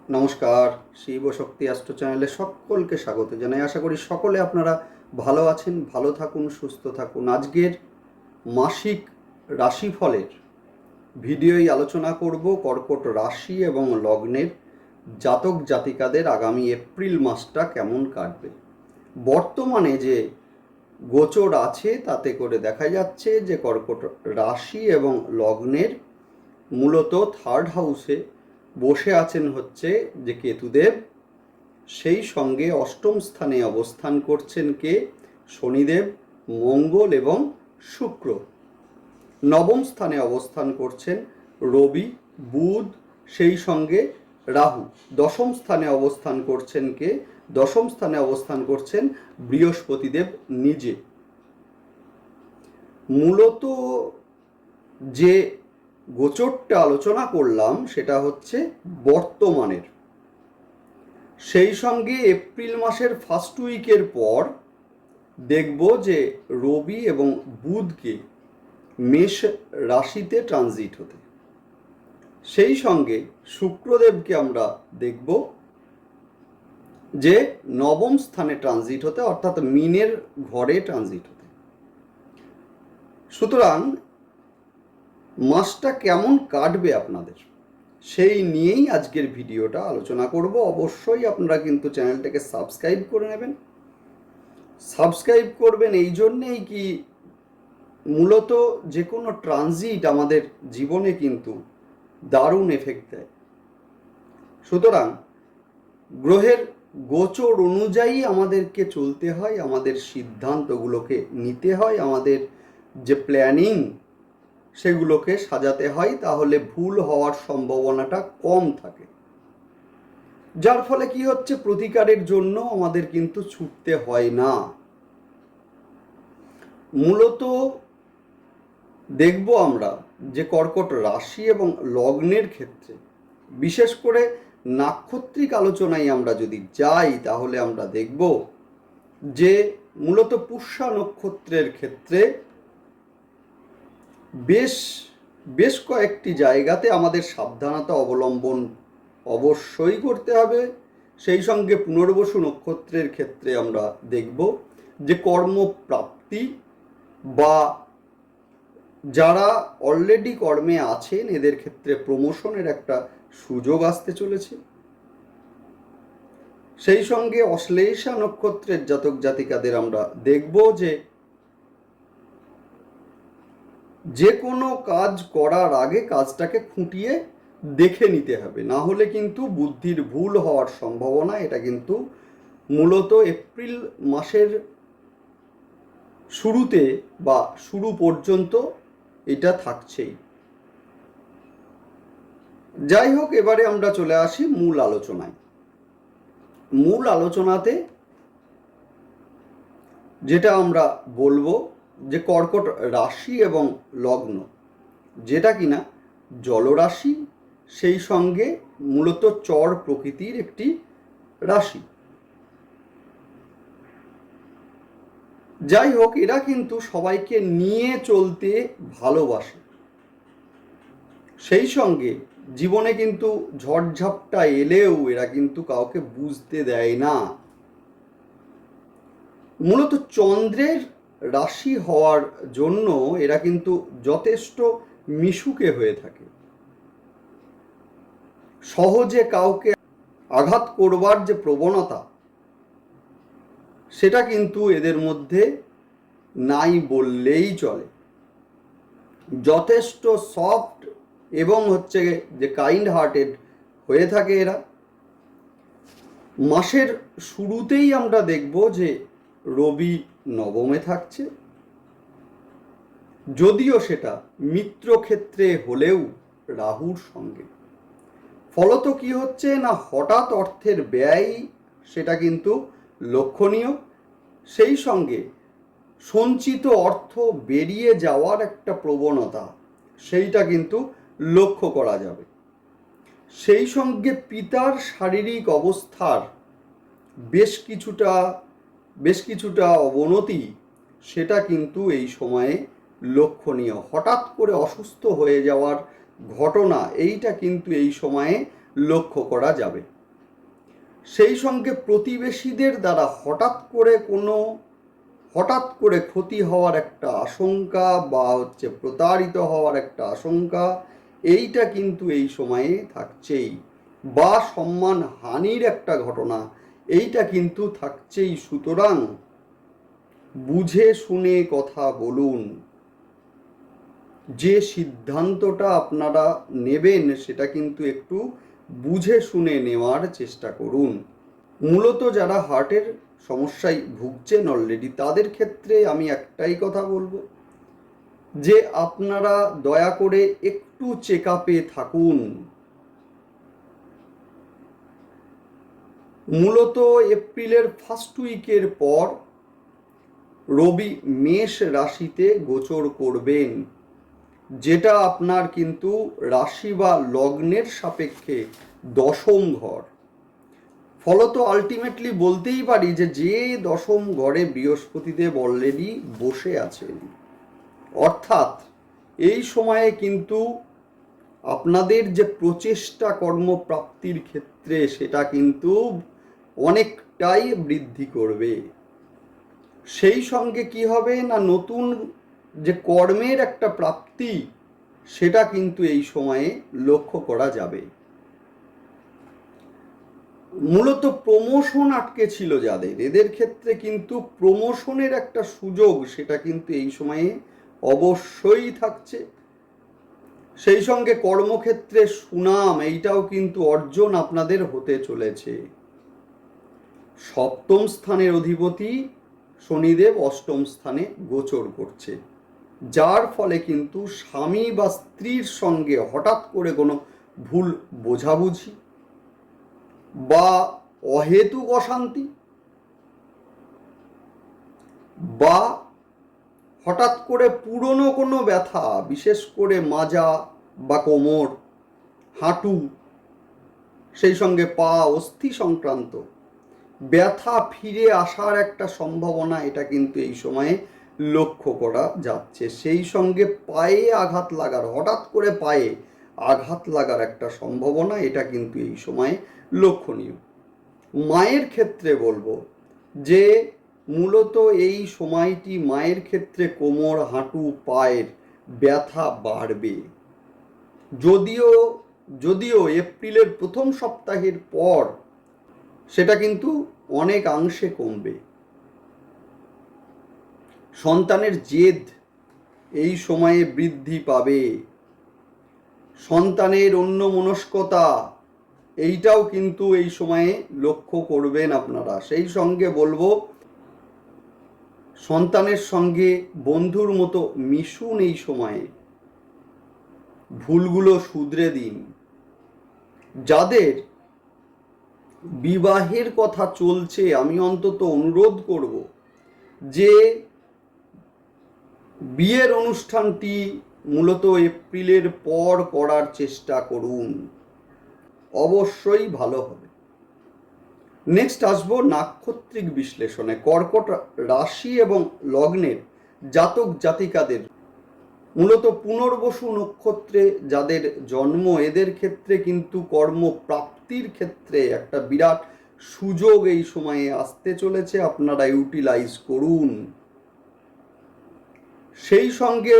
নমস্কার, শিব শক্তি অ্যাস্ট্রো চ্যানেলে সকলকে স্বাগত জানাই। আশা করি সকলে আপনারা ভালো আছেন, ভালো থাকুন, সুস্থ থাকুন। আজকের মাসিক রাশিফলের ভিডিওই আলোচনা করব কর্কট রাশি এবং লগ্নের জাতক জাতিকাদের আগামী এপ্রিল মাসটা কেমন কাটবে। বর্তমানে যে গোচর আছে তাতে করে দেখা যাচ্ছে যে কর্কট রাশি এবং লগ্নের মূলত থার্ড হাউসে বসে আছেন হচ্ছে যে কেতুদেব, সেই সঙ্গে অষ্টম স্থানে অবস্থান করছেন কে? শনিদেব, মঙ্গল এবং শুক্র। নবম স্থানে অবস্থান করছেন রবি, বুধ, সেই সঙ্গে রাহু। দশম স্থানে অবস্থান করছেন কে? দশম স্থানে অবস্থান করছেন বৃহস্পতিদেব নিজে। মূলত যে গোচরটা আলোচনা করলাম সেটা হচ্ছে বর্তমানের, সেই সঙ্গে এপ্রিল মাসের ফার্স্ট উইকের পর দেখব যে রবি এবং বুধকে মেষ রাশিতে ট্রানজিট হতে, সেই সঙ্গে শুক্রদেবকে আমরা দেখব যে নবম স্থানে ট্রানজিট হতে, অর্থাৎ মিনের ঘরে ট্রানজিট হতে। সুতরাং মাসটা কেমন কাটবে আপনাদের সেই নিয়েই আজকের ভিডিওটা আলোচনা করব। অবশ্যই আপনারা কিন্তু চ্যানেলটাকে সাবস্ক্রাইব করে নেবেন। সাবস্ক্রাইব করবেন এই জন্যেই কি, মূলত যে কোনো ট্রানজিট আমাদের জীবনে কিন্তু দারুণ এফেক্ট দেয়। সুতরাং গ্রহের গোচর অনুযায়ী আমাদেরকে চলতে হয়, আমাদের সিদ্ধান্তগুলোকে নিতে হয়, আমাদের যে প্ল্যানিং সেগুলোকে সাজাতে হয়, তাহলে ভুল হওয়ার সম্ভাবনাটা কম থাকে। যার ফলে কি হচ্ছে, প্রতিকারের জন্য আমাদের কিন্তু ছুটতে হয় না। মূলত দেখব আমরা যে কর্কট রাশি এবং লগ্নের ক্ষেত্রে, বিশেষ করে নাক্ষত্রিক আলোচনায় আমরা যদি যাই, তাহলে আমরা দেখব যে মূলত পুষ্যা নক্ষত্রের ক্ষেত্রে বেশ কয়েকটি জায়গাতে আমাদের সাবধানতা অবলম্বন অবশ্যই করতে হবে। সেই সঙ্গে পুনর্বসু নক্ষত্রের ক্ষেত্রে আমরা দেখব যে কর্মপ্রাপ্তি বা যারা অলরেডি কর্মে আছেন এদের ক্ষেত্রে প্রমোশনের একটা সুযোগ আসতে চলেছে। সেই সঙ্গে অশ্লেষা নক্ষত্রের জাতক জাতিকাদের আমরা দেখব যে কোনো কাজ করার আগে কাজটাকে খুঁটিয়ে দেখে নিতে হবে, না হলে কিন্তু বুদ্ধির ভুল হওয়ার সম্ভাবনা, এটা কিন্তু মূলত এপ্রিল মাসের শুরুতে বা শুরু পর্যন্ত এটা থাকছেই। যাই হোক, এবারে আমরা চলে আসি মূল আলোচনায়। মূল আলোচনাতে যেটা আমরা বলবো যে কর্কট রাশি এবং লগ্ন, যেটা কিনা জলরাশি, সেই সঙ্গে মূলত চর প্রকৃতির একটি রাশি। যাই হোক, এরা কিন্তু সবাইকে নিয়ে চলতে ভালোবাসে, সেই সঙ্গে জীবনে কিন্তু ঝড়ঝাপটা এলেও এরা কিন্তু কাউকে বুঝতে দেয় না। মূলত চন্দ্রের রাশি হওয়ার জন্য এরা কিন্তু যথেষ্ট মিশুকে হয়ে থাকে। সহজে কাউকে আঘাত করবার যে প্রবণতা, সেটা কিন্তু এদের মধ্যে নাই বললেই চলে। যথেষ্ট সফট এবং হচ্ছে যে কাইন্ড হার্টেড হয়ে থাকে এরা। মাসের শুরুতেই আমরা দেখব যে রবি নবমে থাকছে, যদিও সেটা মিত্র ক্ষেত্রে হলেও রাহুর সঙ্গে। ফলত কি হচ্ছে না, হঠাৎ অর্থের ব্যয় সেটা কিন্তু লক্ষণীয়, সেই সঙ্গে সঞ্চিত অর্থ বেরিয়ে যাওয়ার একটা প্রবণতা সেইটা কিন্তু লক্ষ্য করা যাবে। সেই সঙ্গে পিতার শারীরিক অবস্থার বেশ কিছুটা অবনতি সেটা কিন্তু এই সময়ে লক্ষণীয়। হঠাৎ করে অসুস্থ হয়ে যাওয়ার ঘটনা এইটা কিন্তু এই সময়ে লক্ষ্য করা যাবে। সেই সঙ্গে প্রতিবেশীদের দ্বারা হঠাৎ করে ক্ষতি হওয়ার একটা আশঙ্কা বা প্রতারিত হওয়ার একটা আশঙ্কা, এইটা কিন্তু এই সময়ে থাকছেই, বা সম্মান হানির একটা ঘটনা এইটা কিন্তু থাকছেই। সুতরাং বুঝে শুনে কথা বলুন। যে সিদ্ধান্তটা আপনারা নেবেন সেটা কিন্তু একটু বুঝে শুনে নেওয়ার চেষ্টা করুন। মূলত যারা হার্টের সমস্যায় ভুগছেন অলরেডি, তাদের ক্ষেত্রে আমি একটাই কথা বলবো যে আপনারা দয়া করে একটু চেক আপে থাকুন। মূলত এপ্রিলের ফার্স্ট উইকের পর রবি মেষ রাশিতে গোচর করবেন, যেটা আপনার কিন্তু রাশি বা লগ্নের সাপেক্ষে দশম ঘর। ফলত আলটিমেটলি বলতেই পারি যে দশম ঘরে বৃহস্পতিদেব অলরেডি বসে আছেন, অর্থাৎ এই সময়ে কিন্তু আপনাদের যে প্রচেষ্টা কর্মপ্রাপ্তির ক্ষেত্রে সেটা কিন্তু অনেকটাই বৃদ্ধি করবে। সেই সঙ্গে কি হবে না, নতুন যে কর্মের একটা প্রাপ্তি সেটা কিন্তু এই সময়ে লক্ষ্য করা যাবে। মূলত প্রমোশন আটকে ছিল যাদের, এদের ক্ষেত্রে কিন্তু প্রমোশনের একটা সুযোগ সেটা কিন্তু এই সময়ে অবশ্যই থাকছে। সেই সঙ্গে কর্মক্ষেত্রে সুনাম এইটাও কিন্তু অর্জন আপনাদের হতে চলেছে। সপ্তম স্থানের অধিপতি শনিদেব অষ্টম স্থানে গোচর করছে, যার ফলে কিন্তু স্বামী বা স্ত্রীর সঙ্গে হঠাৎ করে কোনো ভুল বোঝাবুঝি বা অহেতুক অশান্তি বা হঠাৎ করে পুরনো কোনো ব্যথা, বিশেষ করে মাজা বা কোমর, হাঁটু, সেই সঙ্গে পা, অস্থি সংক্রান্ত ব্যথা ফিরে আসার একটা সম্ভাবনা এটা কিন্তু এই সময়ে লক্ষ্য করা যাচ্ছে। সেই সঙ্গে পায়ে আঘাত লাগার, হঠাৎ করে পায়ে আঘাত লাগার একটা সম্ভাবনা এটা কিন্তু এই সময়ে লক্ষণীয়। মায়ের ক্ষেত্রে বলবো যে মূলত এই সময়টি মায়ের ক্ষেত্রে কোমর, হাঁটু, পায়ের ব্যথা বাড়বে। যদিও এপ্রিলের প্রথম সপ্তাহের পর সেটা কিন্তু অনেকাংশে কমবে। সন্তানের জেদ এই সময়ে বৃদ্ধি পাবে, সন্তানের অন্যমনস্কতা এইটাও কিন্তু এই সময়ে লক্ষ্য করবেন আপনারা। সেই সঙ্গে বলবো সন্তানের সঙ্গে বন্ধুর মতো মিশুন এই সময়ে, ভুলগুলো শুধরে দিন। যাদের বিবাহের কথা চলছে আমি অন্তত অনুরোধ করব যে বিয়ের অনুষ্ঠানটি মূলত এপ্রিলের পর করার চেষ্টা করুন, অবশ্যই ভালো হবে। নেক্সট আসবো নাক্ষত্রিক বিশ্লেষণে। কর্কট রাশি এবং লগ্নের জাতক জাতিকাদের, মূলত পুনর্বসু নক্ষত্রে যাদের জন্ম, এদের ক্ষেত্রে কিন্তু কর্মপ্রাপ্তির ক্ষেত্রে একটা বিরাট সুযোগ এই সময়ে আসতে চলেছে, আপনারা ইউটিলাইজ করুন। সেই সঙ্গে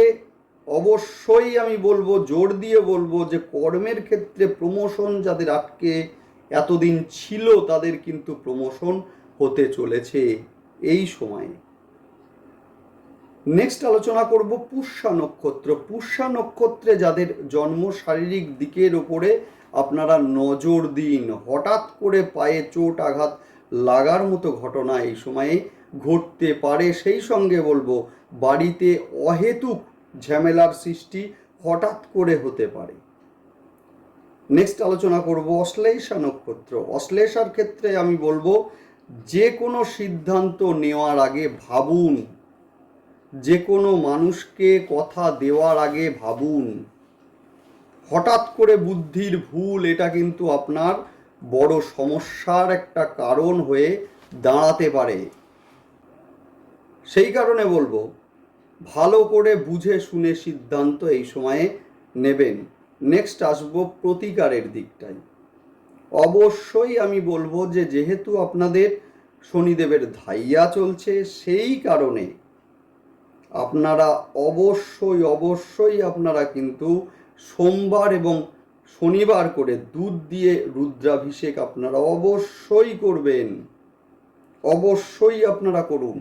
অবশ্যই আমি বলবো, জোর দিয়ে বলবো যে কর্মের ক্ষেত্রে প্রমোশন যাদের আটকে এতদিন ছিল তাদের কিন্তু প্রমোশন হতে চলেছে এই সময়ে। নেক্সট আলোচনা করব পুষ্যা নক্ষত্র। পুষ্যা নক্ষত্রে যাদের জন্ম, শারীরিক দিকের উপরে আপনারা নজর দিন। হঠাৎ করে পায়ে চোট আঘাত লাগার মতো ঘটনা এই সময়ে ঘটতে পারে। সেই সঙ্গে বলবো বাড়িতে অহেতুক ঝামেলার সৃষ্টি হঠাৎ করে হতে পারে। নেক্সট আলোচনা করব অশ্লেষা নক্ষত্র। অশ্লেষার ক্ষেত্রে আমি বলবো যে কোনো সিদ্ধান্ত নেওয়ার আগে ভাবুন, যে কোনো মানুষকে কথা দেওয়ার আগে ভাবুন। হঠাৎ করে বুদ্ধির ভুল এটা কিন্তু আপনার বড় সমস্যার একটা কারণ হয়ে দাঁড়াতে পারে। সেই কারণে বলবো ভালো করে বুঝে শুনে সিদ্ধান্ত এই সময়ে নেবেন। নেক্সট আসবো প্রতিকারের দিকটাই। অবশ্যই আমি বলবো যে যেহেতু আপনাদের শনিদেবের ধাইয়া চলছে, সেই কারণে আপনারা অবশ্যই আপনারা কিন্তু সোমবার এবং শনিবার করে দুধ দিয়ে রুদ্রাভিষেক আপনারা অবশ্যই করবেন, অবশ্যই আপনারা করুন।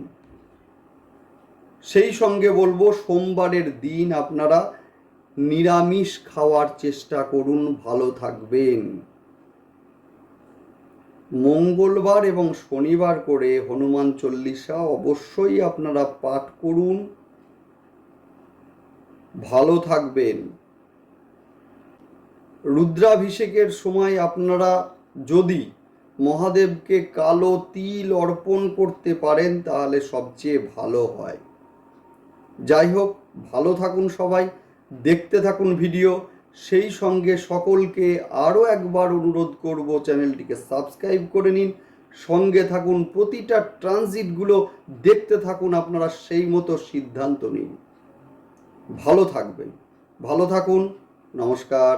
সেই সঙ্গে বলবো সোমবারের দিন আপনারা নিরামিষ খাওয়ার চেষ্টা করুন, ভালো থাকবেন। মঙ্গলবার এবং শনিবার করে হনুমান চল্লিশা অবশ্যই আপনারা পাঠ করুন, ভালো থাকবেন। রুদ্রাভিষেকের সময় আপনারা যদি মহাদেবকে কালো তিল অর্পণ করতে পারেন তাহলে সবচেয়ে ভালো হয়। যাই হোক, ভালো থাকুন সবাই, দেখতে থাকুন ভিডিও। সেই সঙ্গে সকলকে আরও একবার অনুরোধ করব, চ্যানেলটিকে সাবস্ক্রাইব করে নিন, সঙ্গে থাকুন, প্রতিটা ট্রানজিটগুলো দেখতে থাকুন, আপনারা সেই মতো সিদ্ধান্ত নিন। ভালো থাকবেন, ভালো থাকুন, নমস্কার।